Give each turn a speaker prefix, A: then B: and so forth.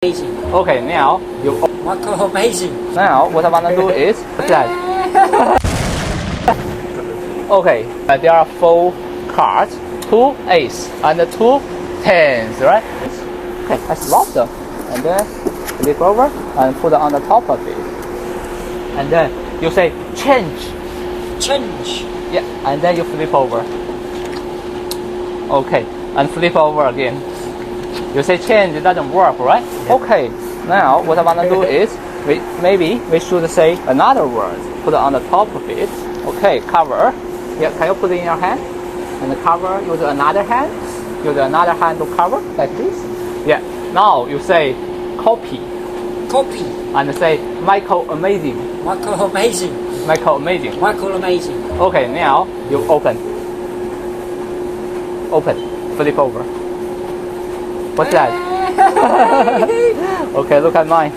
A: Amazing.
B: Okay, now you.
A: Michael amazing.
B: Now what I want to do is what's that? Okay, there are 4 cards, 2 ace and 2 tens, right? Okay, I swap them and then flip over and put it on the top of it. And then you say change.
A: Change.
B: Yeah, and then you flip over. Okay, and flip over again. You say change, it doesn't work, right? Okay, now what I want to do is maybe we should say another word. Put it on the top of it. Okay, cover. Yeah, can you put it in your hand? And the cover, use another hand. Use another hand to cover, like this. Yeah, now you say copy.
A: Copy.
B: And say Michael amazing.
A: Michael amazing.
B: Michael amazing.
A: Michael amazing.
B: Okay, now you open. Open. Flip over. What's that? Okay, look at mine.